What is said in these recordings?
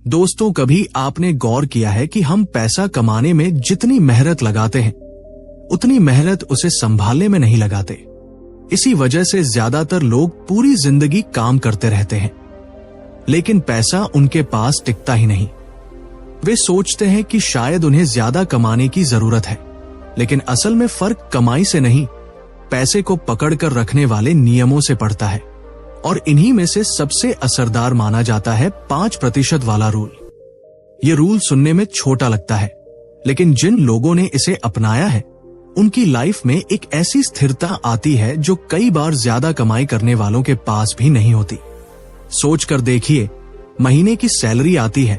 दोस्तों, कभी आपने गौर किया है कि हम पैसा कमाने में जितनी मेहनत लगाते हैं उतनी मेहनत उसे संभालने में नहीं लगाते। इसी वजह से ज्यादातर लोग पूरी जिंदगी काम करते रहते हैं, लेकिन पैसा उनके पास टिकता ही नहीं। वे सोचते हैं कि शायद उन्हें ज्यादा कमाने की जरूरत है, लेकिन असल में फर्क कमाई से नहीं, पैसे को पकड़कर रखने वाले नियमों से पड़ता है। और इन्हीं में से सबसे असरदार माना जाता है 5% वाला रूल। ये रूल सुनने में छोटा लगता है, लेकिन जिन लोगों ने इसे अपनाया है उनकी लाइफ में एक ऐसी स्थिरता आती है जो कई बार ज्यादा कमाई करने वालों के पास भी नहीं होती। सोच कर देखिए, महीने की सैलरी आती है,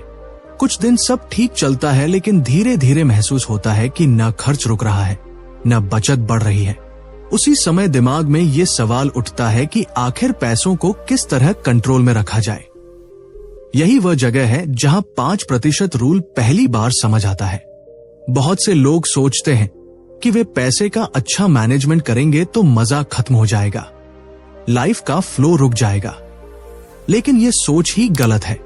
कुछ दिन सब ठीक चलता है, लेकिन धीरे धीरे महसूस होता है कि न खर्च रुक रहा है, न बचत बढ़ रही है। उसी समय दिमाग में ये सवाल उठता है कि आखिर पैसों को किस तरह कंट्रोल में रखा जाए। यही वह जगह है जहां 5% रूल पहली बार समझ आता है। बहुत से लोग सोचते हैं कि वे पैसे का अच्छा मैनेजमेंट करेंगे तो मजा खत्म हो जाएगा, लाइफ का फ्लो रुक जाएगा। लेकिन यह सोच ही गलत है।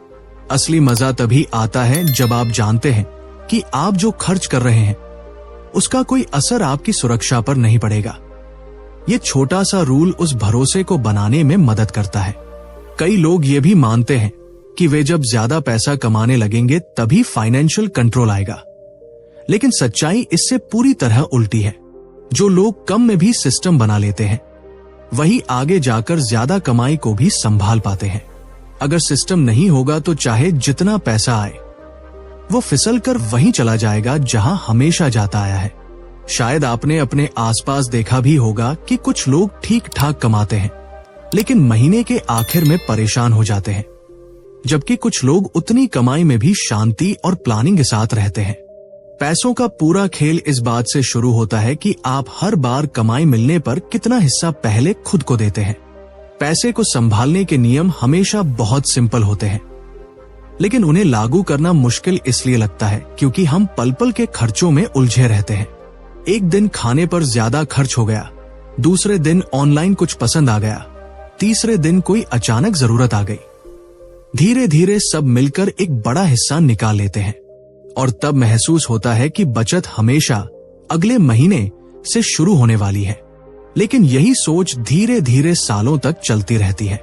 असली मजा तभी आता है जब आप जानते हैं कि आप जो खर्च कर रहे हैं उसका कोई असर आपकी सुरक्षा पर नहीं पड़ेगा। यह छोटा सा रूल उस भरोसे को बनाने में मदद करता है। कई लोग ये भी मानते हैं कि वे जब ज्यादा पैसा कमाने लगेंगे तभी फाइनेंशियल कंट्रोल आएगा, लेकिन सच्चाई इससे पूरी तरह उल्टी है। जो लोग कम में भी सिस्टम बना लेते हैं वही आगे जाकर ज्यादा कमाई को भी संभाल पाते हैं। अगर सिस्टम नहीं होगा तो चाहे जितना पैसा आए वो फिसल कर वहीं चला जाएगा जहां हमेशा जाता आया है। शायद आपने अपने आसपास देखा भी होगा कि कुछ लोग ठीक ठाक कमाते हैं लेकिन महीने के आखिर में परेशान हो जाते हैं, जबकि कुछ लोग उतनी कमाई में भी शांति और प्लानिंग के साथ रहते हैं। पैसों का पूरा खेल इस बात से शुरू होता है कि आप हर बार कमाई मिलने पर कितना हिस्सा पहले खुद को देते हैं। पैसे को संभालने के नियम हमेशा बहुत सिंपल होते हैं, लेकिन उन्हें लागू करना मुश्किल इसलिए लगता है क्योंकि हम पल पल के खर्चों में उलझे रहते हैं। एक दिन खाने पर ज्यादा खर्च हो गया, दूसरे दिन ऑनलाइन कुछ पसंद आ गया, तीसरे दिन कोई अचानक जरूरत आ गई। धीरे धीरे सब मिलकर एक बड़ा हिस्सा निकाल लेते हैं और तब महसूस होता है कि बचत हमेशा अगले महीने से शुरू होने वाली है। लेकिन यही सोच धीरे धीरे सालों तक चलती रहती है।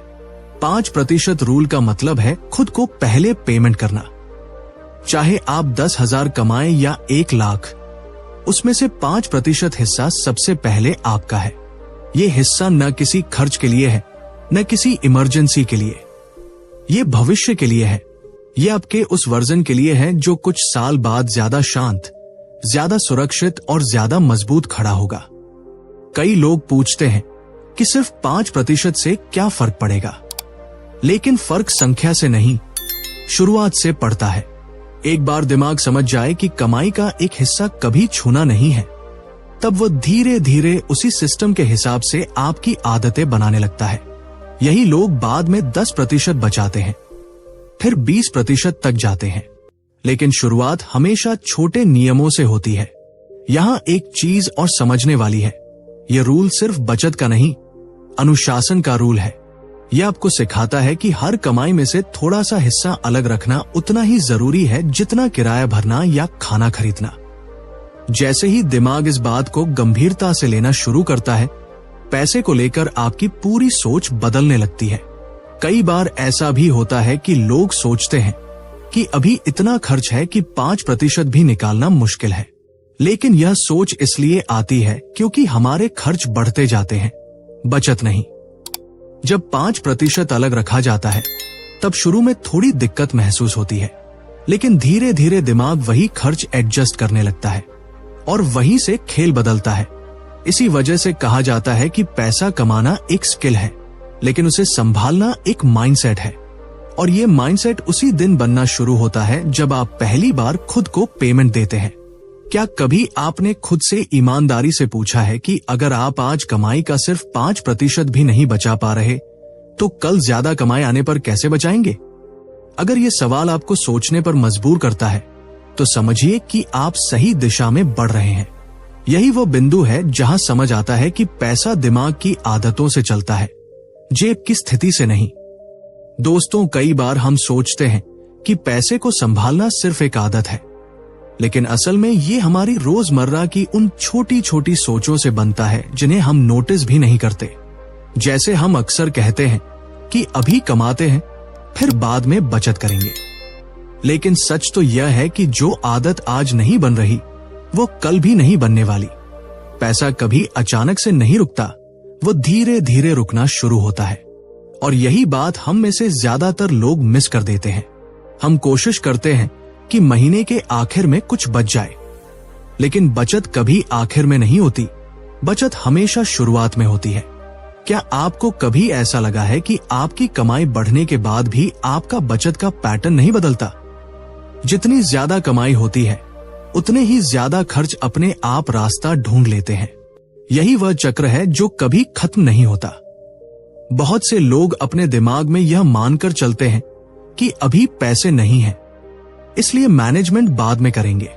5% रूल का मतलब है खुद को पहले पेमेंट करना। चाहे आप 10,000 कमाएं या 1 लाख, उसमें से 5% हिस्सा सबसे पहले आपका है। ये हिस्सा न किसी खर्च के लिए है, न किसी इमरजेंसी के लिए। ये भविष्य के लिए है। ये आपके उस वर्जन के लिए है जो कुछ साल बाद ज्यादा शांत, ज्यादा सुरक्षित और ज्यादा मजबूत खड़ा होगा। कई लोग पूछते हैं कि सिर्फ 5% से क्या फर्क पड़ेगा, लेकिन फर्क संख्या से नहीं, शुरुआत से पड़ता है। एक बार दिमाग समझ जाए कि कमाई का एक हिस्सा कभी छूना नहीं है, तब वो धीरे धीरे उसी सिस्टम के हिसाब से आपकी आदतें बनाने लगता है। यही लोग बाद में 10% बचाते हैं, फिर 20% तक जाते हैं, लेकिन शुरुआत हमेशा छोटे नियमों से होती है। यहां एक चीज और समझने वाली है, यह रूल सिर्फ बचत का नहीं, अनुशासन का रूल है। यह आपको सिखाता है कि हर कमाई में से थोड़ा सा हिस्सा अलग रखना उतना ही जरूरी है जितना किराया भरना या खाना खरीदना। जैसे ही दिमाग इस बात को गंभीरता से लेना शुरू करता है, पैसे को लेकर आपकी पूरी सोच बदलने लगती है। कई बार ऐसा भी होता है कि लोग सोचते हैं कि अभी इतना खर्च है कि 5% भी निकालना मुश्किल है, लेकिन यह सोच इसलिए आती है क्योंकि हमारे खर्च बढ़ते जाते हैं, बचत नहीं। जब 5% अलग रखा जाता है तब शुरू में थोड़ी दिक्कत महसूस होती है, लेकिन धीरे धीरे दिमाग वही खर्च एडजस्ट करने लगता है और वहीं से खेल बदलता है। इसी वजह से कहा जाता है कि पैसा कमाना एक स्किल है, लेकिन उसे संभालना एक माइंडसेट है। और ये माइंडसेट उसी दिन बनना शुरू होता है जब आप पहली बार खुद को पेमेंट देते हैं। क्या कभी आपने खुद से ईमानदारी से पूछा है कि अगर आप आज कमाई का सिर्फ 5% भी नहीं बचा पा रहे तो कल ज्यादा कमाई आने पर कैसे बचाएंगे? अगर ये सवाल आपको सोचने पर मजबूर करता है तो समझिए कि आप सही दिशा में बढ़ रहे हैं। यही वो बिंदु है जहां समझ आता है कि पैसा दिमाग की आदतों से चलता है, जेब की स्थिति से नहीं। दोस्तों, कई बार हम सोचते हैं कि पैसे को संभालना सिर्फ एक आदत है, लेकिन असल में ये हमारी रोजमर्रा की उन छोटी छोटी सोचों से बनता है जिन्हें हम नोटिस भी नहीं करते। जैसे हम अक्सर कहते हैं कि अभी कमाते हैं, फिर बाद में बचत करेंगे, लेकिन सच तो यह है कि जो आदत आज नहीं बन रही वो कल भी नहीं बनने वाली। पैसा कभी अचानक से नहीं रुकता, वो धीरे धीरे रुकना शुरू होता है। और यही बात हम में से ज्यादातर लोग मिस कर देते हैं। हम कोशिश करते हैं कि महीने के आखिर में कुछ बच जाए, लेकिन बचत कभी आखिर में नहीं होती, बचत हमेशा शुरुआत में होती है। क्या आपको कभी ऐसा लगा है कि आपकी कमाई बढ़ने के बाद भी आपका बचत का पैटर्न नहीं बदलता? जितनी ज्यादा कमाई होती है उतने ही ज्यादा खर्च अपने आप रास्ता ढूंढ लेते हैं। यही वह चक्र है जो कभी खत्म नहीं होता। बहुत से लोग अपने दिमाग में यह मानकर चलते हैं कि अभी पैसे नहीं हैं, इसलिए मैनेजमेंट बाद में करेंगे।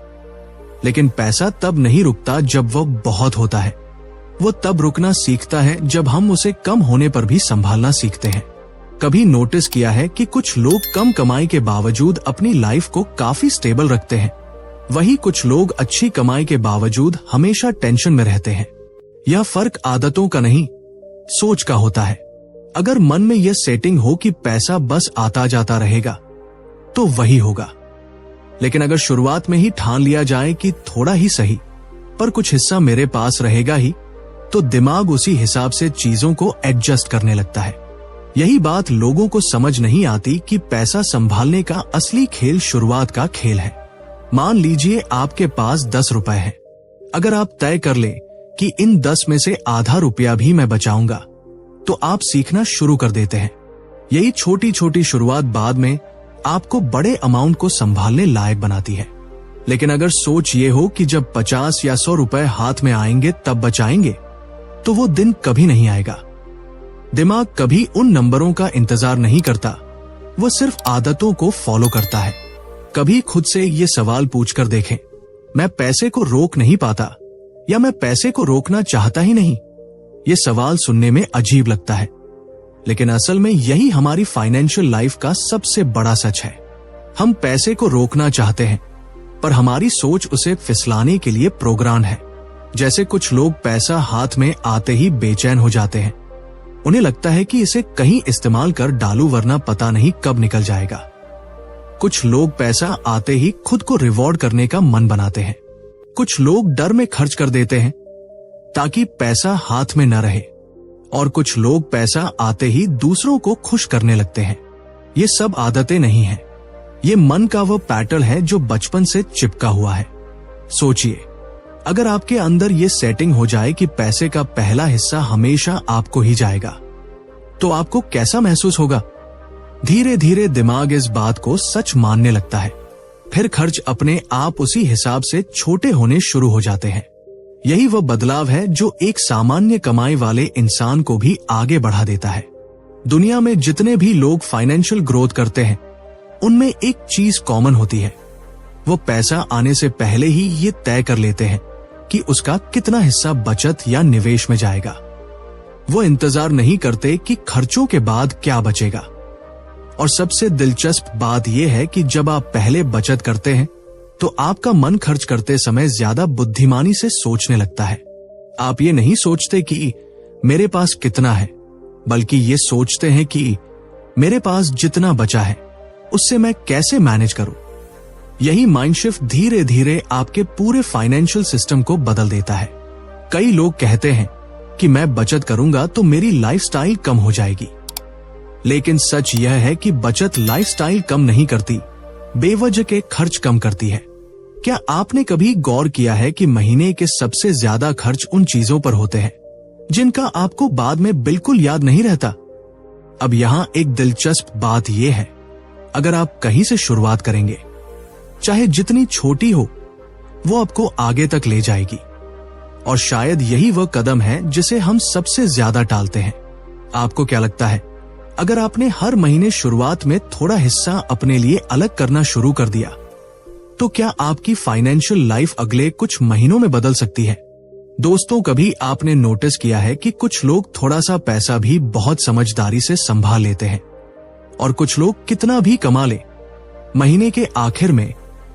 लेकिन पैसा तब नहीं रुकता जब वो बहुत होता है, वो तब रुकना सीखता है जब हम उसे कम होने पर भी संभालना सीखते हैं। कभी नोटिस किया है कि कुछ लोग कम कमाई के बावजूद अपनी लाइफ को काफी स्टेबल रखते हैं, वही कुछ लोग अच्छी कमाई के बावजूद हमेशा टेंशन में रहते हैं। यह फर्क आदतों का नहीं, सोच का होता है। अगर मन में यह सेटिंग हो कि पैसा बस आता जाता रहेगा तो वही होगा, लेकिन अगर शुरुआत में ही ठान लिया जाए कि थोड़ा ही सही पर कुछ हिस्सा मेरे पास रहेगा ही, तो दिमाग उसी हिसाब से चीजों को एडजस्ट करने लगता है। यही बात लोगों को समझ नहीं आती कि पैसा संभालने का असली खेल शुरुआत का खेल है। मान लीजिए आपके पास 10 रुपए हैं। अगर आप तय कर लें कि इन 10 में से आधा रुपया भी मैं बचाऊंगा, तो आप सीखना शुरू कर देते हैं। यही छोटी छोटी शुरुआत बाद में आपको बड़े अमाउंट को संभालने लायक बनाती है। लेकिन अगर सोच ये हो कि जब 50 या 100 रुपए हाथ में आएंगे तब बचाएंगे, तो वो दिन कभी नहीं आएगा। दिमाग कभी उन नंबरों का इंतजार नहीं करता, वो सिर्फ आदतों को फॉलो करता है। कभी खुद से ये सवाल पूछकर देखें, मैं पैसे को रोक नहीं पाता या मैं पैसे को रोकना चाहता ही नहीं। ये सवाल सुनने में अजीब लगता है, लेकिन असल में यही हमारी फाइनेंशियल लाइफ का सबसे बड़ा सच है। हम पैसे को रोकना चाहते हैं, पर हमारी सोच उसे फिसलाने के लिए प्रोग्राम है। जैसे कुछ लोग पैसा हाथ में आते ही बेचैन हो जाते हैं। उन्हें लगता है कि इसे कहीं इस्तेमाल कर डालूं वरना पता नहीं कब निकल जाएगा। कुछ लोग पैसा आते ही खुद को रिवॉर्ड करने का मन बनाते हैं। कुछ लोग डर में खर्च कर देते हैं ताकि पैसा हाथ में न रहे, और कुछ लोग पैसा आते ही दूसरों को खुश करने लगते हैं। ये सब आदतें नहीं हैं, ये मन का वो पैटर्न है जो बचपन से चिपका हुआ है। सोचिए, अगर आपके अंदर ये सेटिंग हो जाए कि पैसे का पहला हिस्सा हमेशा आपको ही जाएगा, तो आपको कैसा महसूस होगा? धीरे धीरे दिमाग इस बात को सच मानने लगता है। फिर खर्च अपने आप उसी हिसाब से छोटे होने शुरू हो जाते हैं। यही वह बदलाव है जो एक सामान्य कमाई वाले इंसान को भी आगे बढ़ा देता है। दुनिया में जितने भी लोग फाइनेंशियल ग्रोथ करते हैं, उनमें एक चीज कॉमन होती है। वो पैसा आने से पहले ही ये तय कर लेते हैं कि उसका कितना हिस्सा बचत या निवेश में जाएगा। वो इंतजार नहीं करते कि खर्चों के बाद क्या बचेगा। और सबसे दिलचस्प बात यह है कि जब आप पहले बचत करते हैं, तो आपका मन खर्च करते समय ज्यादा बुद्धिमानी से सोचने लगता है। आप ये नहीं सोचते कि मेरे पास कितना है, बल्कि ये सोचते हैं कि मेरे पास जितना बचा है उससे मैं कैसे मैनेज करूं। यही माइंड शिफ्ट धीरे धीरे आपके पूरे फाइनेंशियल सिस्टम को बदल देता है। कई लोग कहते हैं कि मैं बचत करूंगा तो मेरी लाइफस्टाइल कम हो जाएगी, लेकिन सच यह है कि बचत लाइफस्टाइल कम नहीं करती, बेवजह के खर्च कम करती है। क्या आपने कभी गौर किया है कि महीने के सबसे ज्यादा खर्च उन चीजों पर होते हैं जिनका आपको बाद में बिल्कुल याद नहीं रहता? अब यहाँ एक दिलचस्प बात यह है, अगर आप कहीं से शुरुआत करेंगे, चाहे जितनी छोटी हो, वो आपको आगे तक ले जाएगी। और शायद यही वह कदम है जिसे हम सबसे ज्यादा टालते हैं। आपको क्या लगता है, अगर आपने हर महीने शुरुआत में थोड़ा हिस्सा अपने लिए अलग करना शुरू कर दिया, तो क्या आपकी फाइनेंशियल लाइफ अगले कुछ महीनों में बदल सकती है? दोस्तों, कभी आपने नोटिस किया है कि कुछ लोग थोड़ा सा पैसा भी बहुत समझदारी से संभाल लेते हैं, और कुछ लोग कितना भी कमा ले महीने के आखिर में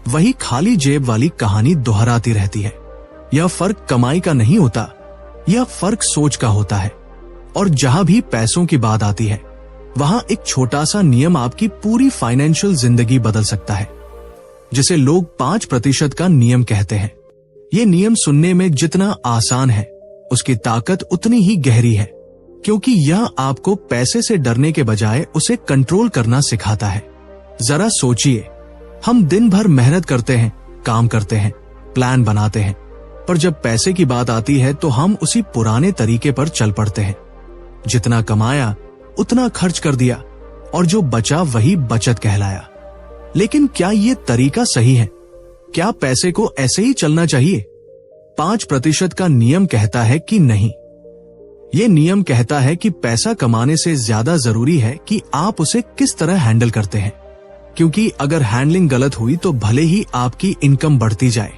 वही खाली जेब वाली कहानी दोहराती रहती है। यह फर्क कमाई का नहीं होता, यह फर्क सोच का होता है। और जहां भी पैसों की बात आती है, वहां एक छोटा सा नियम आपकी पूरी फाइनेंशियल जिंदगी बदल सकता है, जिसे लोग 5% का नियम कहते हैं। ये नियम सुनने में जितना आसान है, उसकी ताकत उतनी ही गहरी है, क्योंकि यह आपको पैसे से डरने के बजाय उसे कंट्रोल करना सिखाता है। जरा सोचिए, हम दिन भर मेहनत करते हैं, काम करते हैं, प्लान बनाते हैं, पर जब पैसे की बात आती है तो हम उसी पुराने तरीके पर चल पड़ते हैं। जितना कमाया उतना खर्च कर दिया, और जो बचा वही बचत कहलाया। लेकिन क्या ये तरीका सही है? क्या पैसे को ऐसे ही चलना चाहिए? 5% का नियम कहता है कि नहीं। यह नियम कहता है कि पैसा कमाने से ज्यादा जरूरी है कि आप उसे किस तरह हैंडल करते हैं, क्योंकि अगर हैंडलिंग गलत हुई तो भले ही आपकी इनकम बढ़ती जाए,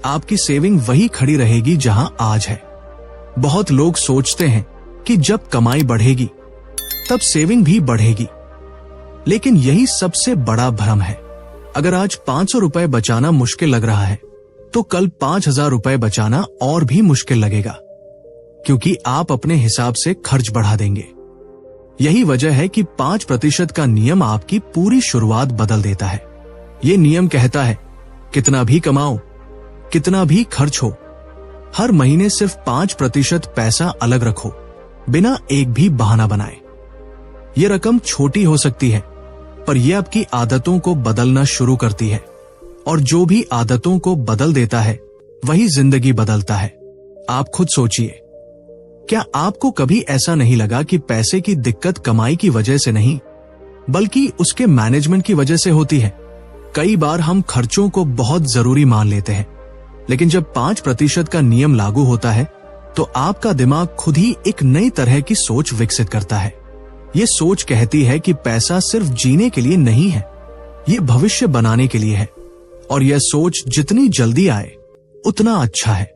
आपकी सेविंग वही खड़ी रहेगी जहां आज है। बहुत लोग सोचते हैं कि जब कमाई बढ़ेगी तब सेविंग भी बढ़ेगी, लेकिन यही सबसे बड़ा भ्रम है। अगर आज 500 रुपए बचाना मुश्किल लग रहा है, तो कल 5000 रुपए बचाना और भी मुश्किल लगेगा, क्योंकि आप अपने हिसाब से खर्च बढ़ा देंगे। यही वजह है कि 5% का नियम आपकी पूरी शुरुआत बदल देता है। ये नियम कहता है, कितना भी कमाओ, कितना भी खर्च हो, हर महीने सिर्फ 5% पैसा अलग रखो, बिना एक भी बहाना बनाए। ये रकम छोटी हो सकती है, पर यह आपकी आदतों को बदलना शुरू करती है, और जो भी आदतों को बदल देता है वही जिंदगी बदलता है। आप खुद सोचिए, क्या आपको कभी ऐसा नहीं लगा कि पैसे की दिक्कत कमाई की वजह से नहीं, बल्कि उसके मैनेजमेंट की वजह से होती है? कई बार हम खर्चों को बहुत जरूरी मान लेते हैं, लेकिन जब 5% का नियम लागू होता है तो आपका दिमाग खुद ही एक नई तरह की सोच विकसित करता है। ये सोच कहती है कि पैसा सिर्फ जीने के लिए नहीं है, ये भविष्य बनाने के लिए है, और यह सोच जितनी जल्दी आए उतना अच्छा है।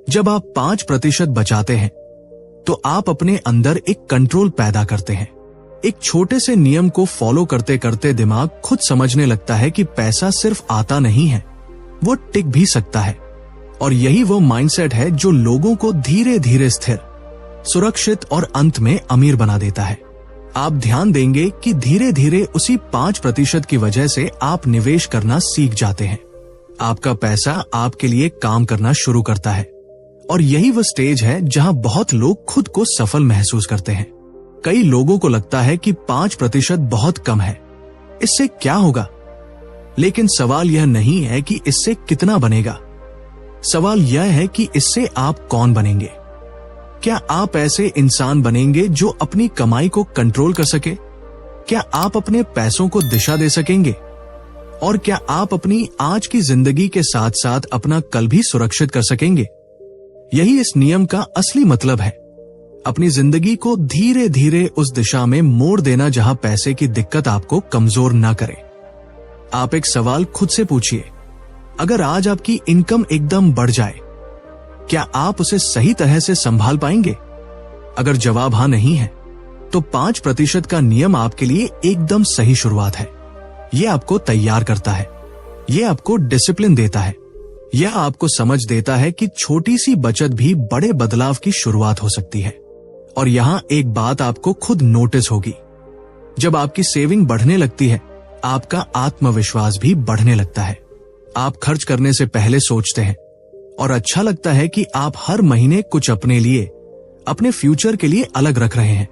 जब आप 5% बचाते हैं तो आप अपने अंदर एक कंट्रोल पैदा करते हैं। एक छोटे से नियम को फॉलो करते करते दिमाग खुद समझने लगता है कि पैसा सिर्फ आता नहीं है, वो टिक भी सकता है। और यही वो माइंडसेट है जो लोगों को धीरे धीरे स्थिर, सुरक्षित और अंत में अमीर बना देता है। आप ध्यान देंगे कि धीरे धीरे उसी 5% की वजह से आप निवेश करना सीख जाते हैं। आपका पैसा आपके लिए काम करना शुरू करता है, और यही वो स्टेज है जहां बहुत लोग खुद को सफल महसूस करते हैं। कई लोगों को लगता है कि 5% बहुत कम है, इससे क्या होगा? लेकिन सवाल यह नहीं है कि इससे कितना बनेगा, सवाल यह है कि इससे आप कौन बनेंगे। क्या आप ऐसे इंसान बनेंगे जो अपनी कमाई को कंट्रोल कर सके? क्या आप अपने पैसों को दिशा दे सकेंगे? और क्या आप अपनी आज की जिंदगी के साथ साथ अपना कल भी सुरक्षित कर सकेंगे? यही इस नियम का असली मतलब है। अपनी जिंदगी को धीरे धीरे उस दिशा में मोड़ देना जहां पैसे की दिक्कत आपको कमजोर ना करे। आप एक सवाल खुद से पूछिए, अगर आज आपकी इनकम एकदम बढ़ जाए, क्या आप उसे सही तरह से संभाल पाएंगे? अगर जवाब हाँ नहीं है, तो 5% का नियम आपके लिए एकदम सही शुरुआत है। यह आपको तैयार करता है, यह आपको डिसिप्लिन देता है, यह आपको समझ देता है कि छोटी सी बचत भी बड़े बदलाव की शुरुआत हो सकती है। और यहां एक बात आपको खुद नोटिस होगी, जब आपकी सेविंग बढ़ने लगती है, आपका आत्मविश्वास भी बढ़ने लगता है। आप खर्च करने से पहले सोचते हैं, और अच्छा लगता है कि आप हर महीने कुछ अपने लिए, अपने फ्यूचर के लिए अलग रख रहे हैं।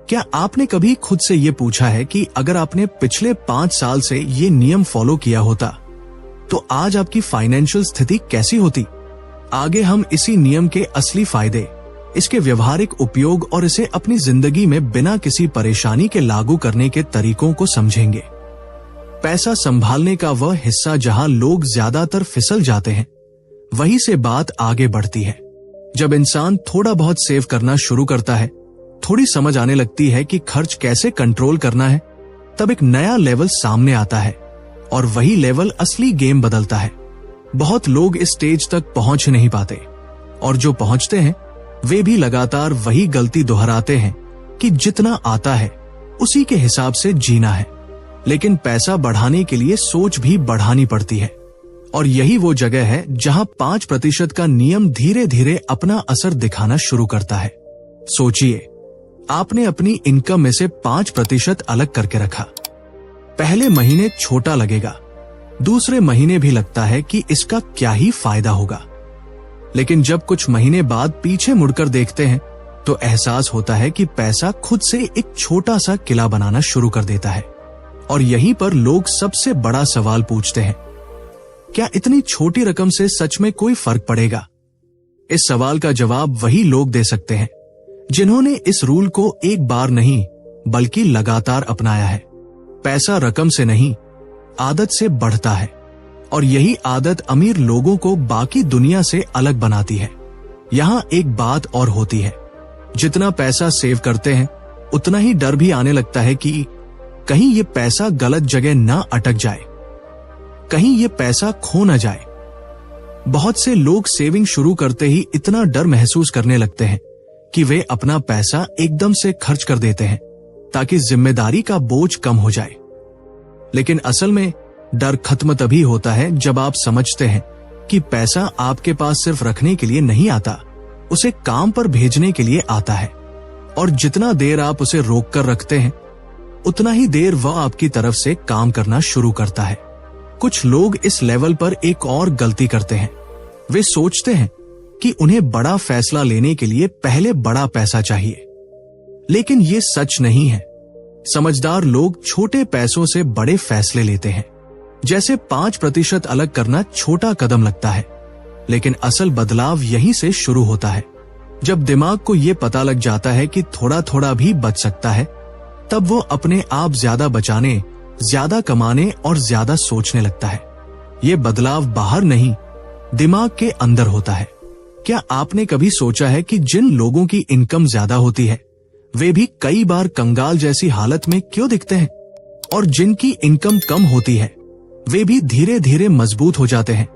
क्या आपने कभी खुद से ये पूछा है कि अगर आपने पिछले 5 साल से ये नियम फॉलो किया होता, तो आज आपकी फाइनेंशियल स्थिति कैसी होती? आगे हम इसी नियम के असली फायदे, इसके व्यवहारिक उपयोग और इसे अपनी जिंदगी में बिना किसी परेशानी के लागू करने के तरीकों को समझेंगे। पैसा संभालने का वह हिस्सा जहां लोग ज्यादातर फिसल जाते हैं, वहीं से बात आगे बढ़ती है। जब इंसान थोड़ा बहुत सेव करना शुरू करता है, थोड़ी समझ आने लगती है कि खर्च कैसे कंट्रोल करना है, तब एक नया लेवल सामने आता है, और वही लेवल असली गेम बदलता है। बहुत लोग इस स्टेज तक पहुंच नहीं पाते, और जो पहुंचते हैं वे भी लगातार वही गलती दोहराते हैं कि जितना आता है उसी के हिसाब से जीना है। लेकिन पैसा बढ़ाने के लिए सोच भी बढ़ानी पड़ती है। और यही वो जगह है जहां 5% का नियम धीरे धीरे अपना असर दिखाना शुरू करता है। सोचिए, आपने अपनी इनकम में से 5% अलग करके रखा। पहले महीने छोटा लगेगा, दूसरे महीने भी लगता है कि इसका क्या ही फायदा होगा। लेकिन जब कुछ महीने बाद पीछे मुड़कर देखते हैं तो एहसास होता है कि पैसा खुद से एक छोटा सा किला बनाना शुरू कर देता है। और यहीं पर लोग सबसे बड़ा सवाल पूछते हैं, क्या इतनी छोटी रकम से सच में कोई फर्क पड़ेगा? इस सवाल का जवाब वही लोग दे सकते हैं जिन्होंने इस रूल को एक बार नहीं बल्कि लगातार अपनाया है। पैसा रकम से नहीं, आदत से बढ़ता है, और यही आदत अमीर लोगों को बाकी दुनिया से अलग बनाती है। यहां एक बात और होती है, जितना पैसा सेव करते हैं उतना ही डर भी आने लगता है कि कहीं ये पैसा गलत जगह ना अटक जाए, कहीं ये पैसा खो ना जाए। बहुत से लोग सेविंग शुरू करते ही इतना डर महसूस करने लगते हैं कि वे अपना पैसा एकदम से खर्च कर देते हैं ताकि जिम्मेदारी का बोझ कम हो जाए। लेकिन असल में डर खत्म तभी होता है जब आप समझते हैं कि पैसा आपके पास सिर्फ रखने के लिए नहीं आता, उसे काम पर भेजने के लिए आता है। और जितना देर आप उसे रोक कर रखते हैं उतना ही देर वह आपकी तरफ से काम करना शुरू करता है। कुछ लोग इस लेवल पर एक और गलती करते हैं। वे सोचते हैं कि उन्हें बड़ा फैसला लेने के लिए पहले बड़ा पैसा चाहिए, लेकिन ये सच नहीं है। समझदार लोग छोटे पैसों से बड़े फैसले लेते हैं। जैसे 5% अलग करना छोटा कदम लगता है, लेकिन असल बदलाव यहीं से शुरू होता है। जब दिमाग को ये पता लग जाता है कि थोड़ा थोड़ा भी बच सकता है, तब वो अपने आप ज्यादा बचाने, ज्यादा कमाने और ज्यादा सोचने लगता है। ये बदलाव बाहर नहीं, दिमाग के अंदर होता है। क्या आपने कभी सोचा है कि जिन लोगों की इनकम ज्यादा होती है वे भी कई बार कंगाल जैसी हालत में क्यों दिखते हैं, और जिनकी इनकम कम होती है वे भी धीरे धीरे मजबूत हो जाते हैं?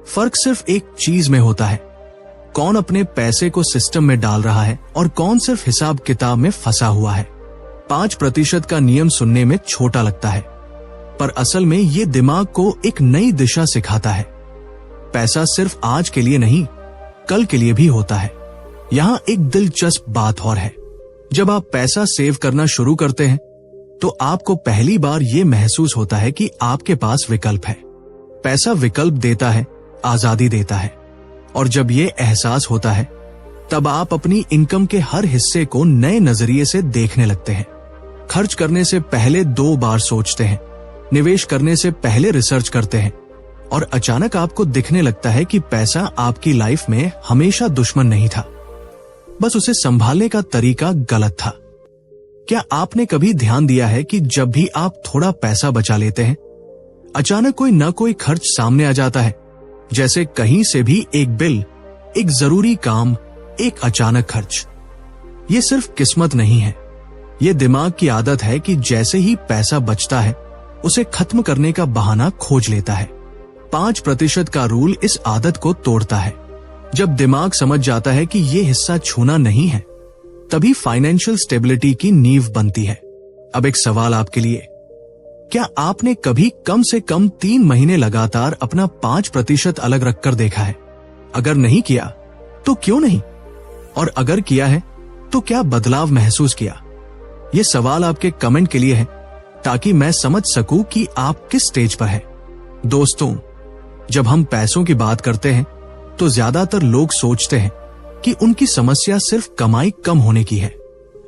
फर्क सिर्फ एक चीज में होता है, कौन अपने पैसे को सिस्टम में डाल रहा है और कौन सिर्फ हिसाब किताब में फंसा हुआ है। 5% का नियम सुनने में छोटा लगता है, पर असल में ये दिमाग को एक नई दिशा सिखाता है। पैसा सिर्फ आज के लिए नहीं, कल के लिए भी होता है। यहां एक दिलचस्प बात और है, जब आप पैसा सेव करना शुरू करते हैं तो आपको पहली बार यह महसूस होता है कि आपके पास विकल्प है। पैसा विकल्प देता है, आजादी देता है, और जब यह एहसास होता है तब आप अपनी इनकम के हर हिस्से को नए नजरिए से देखने लगते हैं। खर्च करने से पहले 2 बार सोचते हैं, निवेश करने से पहले रिसर्च करते हैं, और अचानक आपको दिखने लगता है कि पैसा आपकी लाइफ में हमेशा दुश्मन नहीं था, बस उसे संभालने का तरीका गलत था। क्या आपने कभी ध्यान दिया है कि जब भी आप थोड़ा पैसा बचा लेते हैं, अचानक कोई न कोई खर्च सामने आ जाता है, जैसे कहीं से भी एक बिल, एक जरूरी काम, एक अचानक खर्च। ये सिर्फ किस्मत नहीं है, ये दिमाग की आदत है कि जैसे ही पैसा बचता है उसे खत्म करने का बहाना खोज लेता है। 5% का रूल इस आदत को तोड़ता है। जब दिमाग समझ जाता है कि ये हिस्सा छूना नहीं है, तभी फाइनेंशियल स्टेबिलिटी की नींव बनती है। अब एक सवाल आपके लिए, क्या आपने कभी कम से कम 3 महीने लगातार अपना 5% अलग रखकर देखा है? अगर नहीं किया तो क्यों नहीं, और अगर किया है तो क्या बदलाव महसूस किया? ये सवाल आपके कमेंट के लिए है ताकि मैं समझ सकूं कि आप किस स्टेज पर हैं। दोस्तों, जब हम पैसों की बात करते हैं तो ज्यादातर लोग सोचते हैं कि उनकी समस्या सिर्फ कमाई कम होने की है।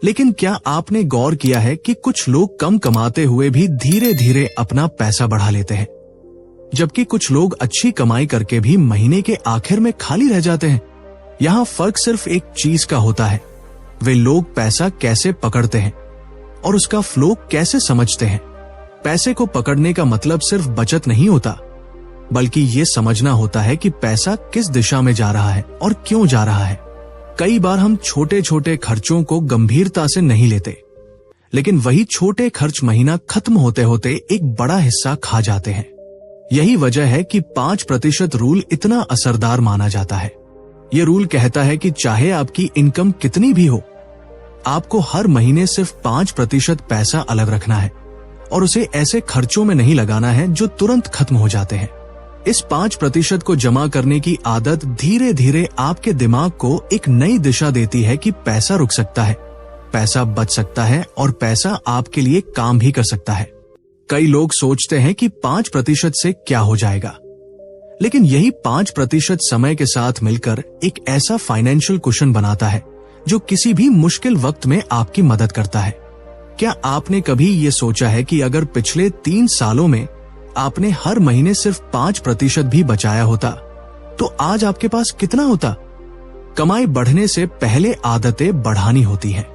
लेकिन क्या आपने गौर किया है कि कुछ लोग कम कमाते हुए भी धीरे धीरे अपना पैसा बढ़ा लेते हैं, जबकि कुछ लोग अच्छी कमाई करके भी महीने के आखिर में खाली रह जाते हैं? यहाँ फर्क सिर्फ एक चीज का होता है, वे लोग पैसा कैसे पकड़ते हैं और उसका फ्लो कैसे समझते हैं। पैसे को पकड़ने का मतलब सिर्फ बचत नहीं होता, बल्कि ये समझना होता है कि पैसा किस दिशा में जा रहा है और क्यों जा रहा है। कई बार हम छोटे छोटे खर्चों को गंभीरता से नहीं लेते, लेकिन वही छोटे खर्च महीना खत्म होते होते एक बड़ा हिस्सा खा जाते हैं। यही वजह है कि 5% रूल इतना असरदार माना जाता है। ये रूल कहता है कि चाहे आपकी इनकम कितनी भी हो, आपको हर महीने सिर्फ 5% पैसा अलग रखना है, और उसे ऐसे खर्चों में नहीं लगाना है जो तुरंत खत्म हो जाते हैं। इस 5% को जमा करने की आदत धीरे धीरे आपके दिमाग को एक नई दिशा देती है कि पैसा रुक सकता है, पैसा बच सकता है और पैसा आपके लिए काम भी कर सकता है। कई लोग सोचते हैं कि 5% से क्या हो जाएगा, लेकिन यही 5% समय के साथ मिलकर एक ऐसा फाइनेंशियल कुशन बनाता है जो किसी भी मुश्किल वक्त में आपकी मदद करता है। क्या आपने कभी ये सोचा है कि अगर पिछले 3 सालों में आपने हर महीने सिर्फ 5% भी बचाया होता तो आज आपके पास कितना होता? कमाई बढ़ने से पहले आदतें बढ़ानी होती हैं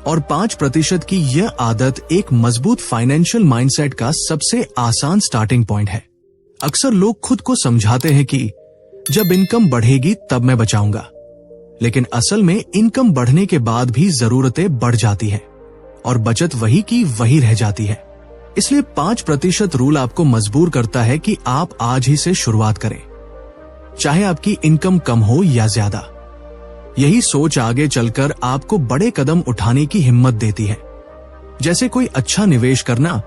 और 5% की यह आदत एक मजबूत फाइनेंशियल माइंडसेट का सबसे आसान स्टार्टिंग पॉइंट है। अक्सर लोग खुद को समझाते हैं कि जब इनकम बढ़ेगी तब मैं बचाऊंगा, लेकिन असल में इनकम बढ़ने के बाद भी जरूरतें बढ़ जाती हैं और बचत वही की वही रह जाती है। इसलिए 5% रूल आपको मजबूर करता है कि आप आज ही से शुरुआत करें, चाहे आपकी इनकम कम हो या ज्यादा। यही सोच आगे चलकर आपको बड़े कदम उठाने की हिम्मत देती है, जैसे कोई अच्छा निवेश करना,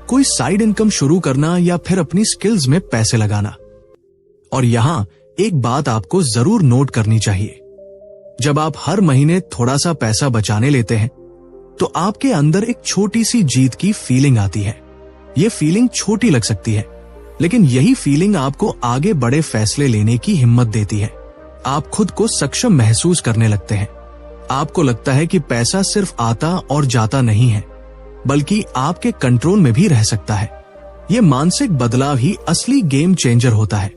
कोई साइड इनकम शुरू करना या फिर अपनी स्किल्स में पैसे लगाना। और यहां एक बात आपको जरूर नोट करनी चाहिए, जब आप हर महीने थोड़ा सा पैसा बचाने लेते हैं तो आपके अंदर एक छोटी सी जीत की फीलिंग आती है। ये फीलिंग छोटी लग सकती है, लेकिन यही फीलिंग आपको आगे बड़े फैसले लेने की हिम्मत देती है। आप खुद को सक्षम महसूस करने लगते हैं। आपको लगता है कि पैसा सिर्फ आता और जाता नहीं है, बल्कि आपके कंट्रोल में भी रह सकता है। ये मानसिक बदलाव ही असली गेम चेंजर होता है।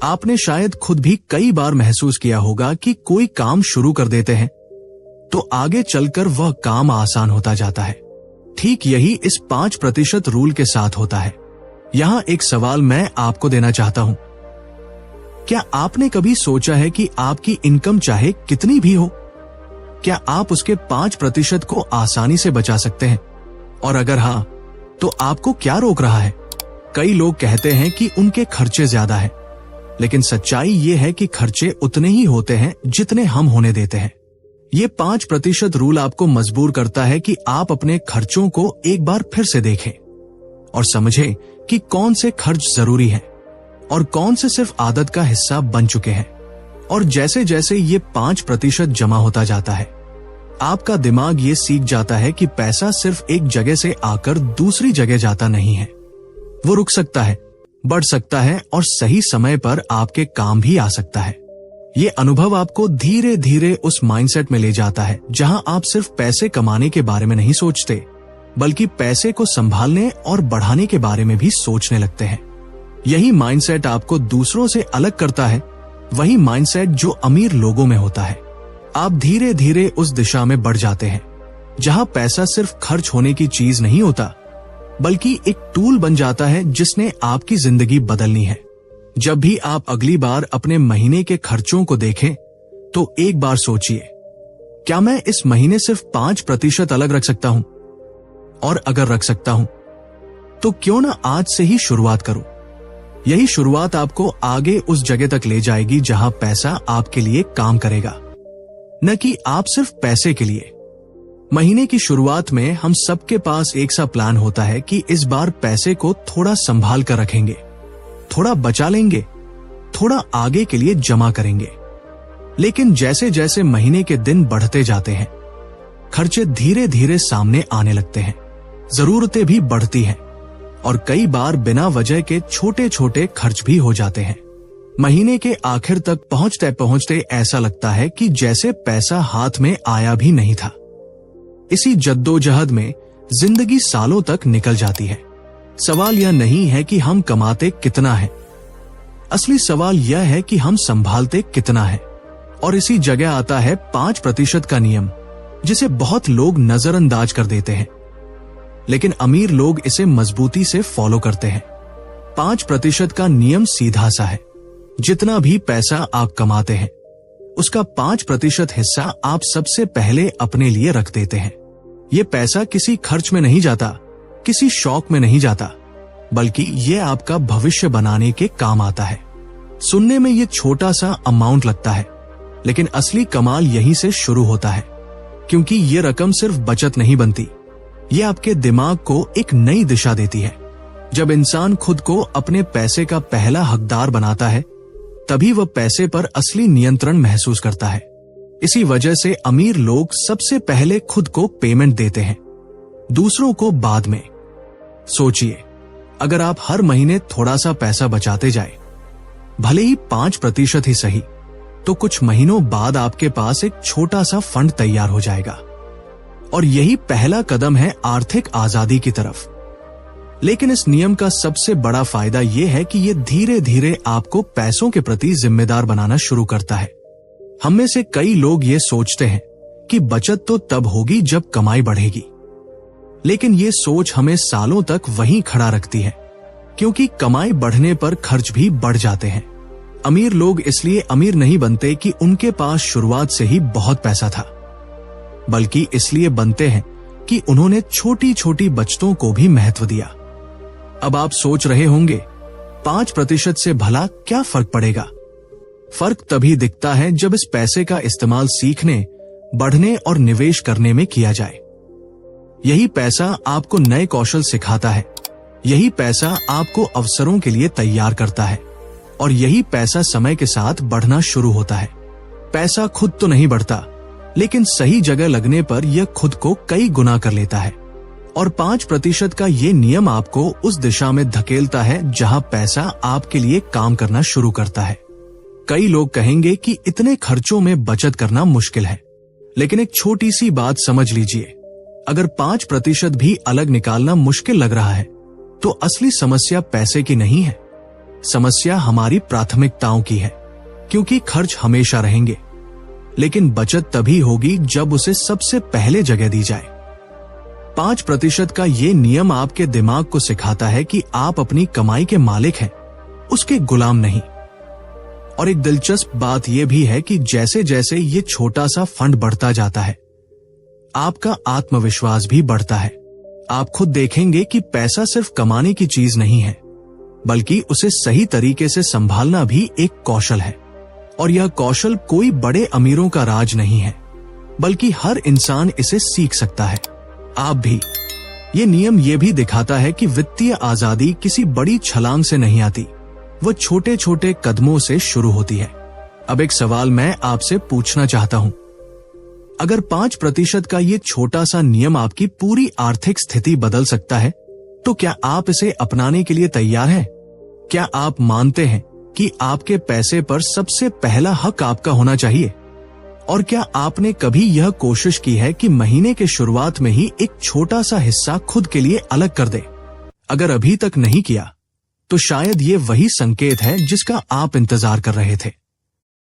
आपने शायद खुद भी कई बार महसूस किया होगा कि कोई काम शुरू कर देते हैं तो आगे चलकर वह काम आसान होता जाता है। ठीक यही इस 5% रूल के साथ होता है। यहां एक सवाल मैं आपको देना चाहता हूं। क्या आपने कभी सोचा है कि आपकी इनकम चाहे कितनी भी हो, क्या आप उसके 5% को आसानी से बचा सकते हैं? और अगर हां, तो आपको क्या रोक रहा है? कई लोग कहते हैं कि उनके खर्चे ज्यादा हैं, लेकिन सच्चाई ये है कि खर्चे उतने ही होते हैं जितने हम होने देते हैं। ये 5% रूल आपको मजबूर करता है कि आप अपने खर्चों को एक बार फिर से देखें और समझें कि कौन से खर्च जरूरी हैं और कौन से सिर्फ आदत का हिस्सा बन चुके हैं। और जैसे जैसे ये 5% जमा होता जाता है, आपका दिमाग ये सीख जाता है कि पैसा सिर्फ एक जगह से आकर दूसरी जगह जाता नहीं है। वो रुक सकता है, बढ़ सकता है और सही समय पर आपके काम भी आ सकता है। ये अनुभव आपको धीरे धीरे उस माइंडसेट में ले जाता है जहां आप सिर्फ पैसे कमाने के बारे में नहीं सोचते, बल्कि पैसे को संभालने और बढ़ाने के बारे में भी सोचने लगते हैं। यही माइंडसेट आपको दूसरों से अलग करता है, वही माइंडसेट जो अमीर लोगों में होता है। आप धीरे धीरे उस दिशा में बढ़ जाते हैं जहां पैसा सिर्फ खर्च होने की चीज नहीं होता, बल्कि एक टूल बन जाता है जिसने आपकी जिंदगी बदलनी है। जब भी आप अगली बार अपने महीने के खर्चों को देखें तो एक बार सोचिए, क्या मैं इस महीने सिर्फ 5% अलग रख सकता हूं? और अगर रख सकता हूं तो क्यों ना आज से ही शुरुआत करूं? यही शुरुआत आपको आगे उस जगह तक ले जाएगी जहां पैसा आपके लिए काम करेगा, न कि आप सिर्फ पैसे के लिए। महीने की शुरुआत में हम सबके पास एक सा प्लान होता है कि इस बार पैसे को थोड़ा संभाल कर रखेंगे, थोड़ा बचा लेंगे, थोड़ा आगे के लिए जमा करेंगे। लेकिन जैसे जैसे महीने के दिन बढ़ते जाते हैं, खर्चे धीरे धीरे सामने आने लगते हैं, जरूरतें भी बढ़ती हैं और कई बार बिना वजह के छोटे छोटे खर्च भी हो जाते हैं। महीने के आखिर तक पहुंचते पहुंचते ऐसा लगता है कि जैसे पैसा हाथ में आया भी नहीं था। इसी जद्दोजहद में जिंदगी सालों तक निकल जाती है। सवाल यह नहीं है कि हम कमाते कितना है, असली सवाल यह है कि हम संभालते कितना है। और इसी जगह आता है 5% का नियम, जिसे बहुत लोग नजरअंदाज कर देते हैं, लेकिन अमीर लोग इसे मजबूती से फॉलो करते हैं। 5% का नियम सीधा सा है, जितना भी पैसा आप कमाते हैं उसका 5% हिस्सा आप सबसे पहले अपने लिए रख देते हैं। ये पैसा किसी खर्च में नहीं जाता, किसी शौक में नहीं जाता, बल्कि ये आपका भविष्य बनाने के काम आता है। सुनने में ये छोटा सा अमाउंट लगता है, लेकिन असली कमाल यहीं से शुरू होता है, क्योंकि ये रकम सिर्फ बचत नहीं बनती, ये आपके दिमाग को एक नई दिशा देती है। जब इंसान खुद को अपने पैसे का पहला हकदार बनाता है, तभी वह पैसे पर असली नियंत्रण महसूस करता है। इसी वजह से अमीर लोग सबसे पहले खुद को पेमेंट देते हैं, दूसरों को बाद में। सोचिए, अगर आप हर महीने थोड़ा सा पैसा बचाते जाए, भले ही 5% ही सही, तो कुछ महीनों बाद आपके पास एक छोटा सा फंड तैयार हो जाएगा। और यही पहला कदम है आर्थिक आजादी की तरफ। लेकिन इस नियम का सबसे बड़ा फायदा यह है कि यह धीरे धीरे आपको पैसों के प्रति जिम्मेदार बनाना शुरू करता है। हम में से कई लोग ये सोचते हैं कि बचत तो तब होगी जब कमाई बढ़ेगी, लेकिन ये सोच हमें सालों तक वहीं खड़ा रखती है, क्योंकि कमाई बढ़ने पर खर्च भी बढ़ जाते हैं। अमीर लोग इसलिए अमीर नहीं बनते कि उनके पास शुरुआत से ही बहुत पैसा था, बल्कि इसलिए बनते हैं कि उन्होंने छोटी छोटी बचतों को भी महत्व दिया। अब आप सोच रहे होंगे, 5% से भला क्या फर्क पड़ेगा? फर्क तभी दिखता है जब इस पैसे का इस्तेमाल सीखने, बढ़ने और निवेश करने में किया जाए। यही पैसा आपको नए कौशल सिखाता है, यही पैसा आपको अवसरों के लिए तैयार करता है, और यही पैसा समय के साथ बढ़ना शुरू होता है। पैसा खुद तो नहीं बढ़ता, लेकिन सही जगह लगने पर यह खुद को कई गुना कर लेता है। और 5% का ये नियम आपको उस दिशा में धकेलता है जहां पैसा आपके लिए काम करना शुरू करता है। कई लोग कहेंगे कि इतने खर्चों में बचत करना मुश्किल है, लेकिन एक छोटी सी बात समझ लीजिए, अगर 5% भी अलग निकालना मुश्किल लग रहा है, तो असली समस्या पैसे की नहीं है, समस्या हमारी प्राथमिकताओं की है। क्योंकि खर्च हमेशा रहेंगे, लेकिन बचत तभी होगी जब उसे सबसे पहले जगह दी जाए। 5% का ये नियम आपके दिमाग को सिखाता है कि आप अपनी कमाई के मालिक हैं, उसके गुलाम नहीं। और एक दिलचस्प बात यह भी है कि जैसे जैसे ये छोटा सा फंड बढ़ता जाता है, आपका आत्मविश्वास भी बढ़ता है। आप खुद देखेंगे कि पैसा सिर्फ कमाने की चीज नहीं है, बल्कि उसे सही तरीके से संभालना भी एक कौशल है। और यह कौशल कोई बड़े अमीरों का राज नहीं है, बल्कि हर इंसान इसे सीख सकता है, आप भी। ये नियम ये भी दिखाता है कि वित्तीय आजादी किसी बड़ी छलांग से नहीं आती, वो छोटे छोटे कदमों से शुरू होती है। अब एक सवाल मैं आपसे पूछना चाहता हूं, अगर 5% का ये छोटा सा नियम आपकी पूरी आर्थिक स्थिति बदल सकता है, तो क्या आप इसे अपनाने के लिए तैयार हैं? क्या आप मानते हैं कि आपके पैसे पर सबसे पहला हक आपका होना चाहिए? और क्या आपने कभी यह कोशिश की है कि महीने के शुरुआत में ही एक छोटा सा हिस्सा खुद के लिए अलग कर दे? अगर अभी तक नहीं किया, तो शायद ये वही संकेत है जिसका आप इंतजार कर रहे थे।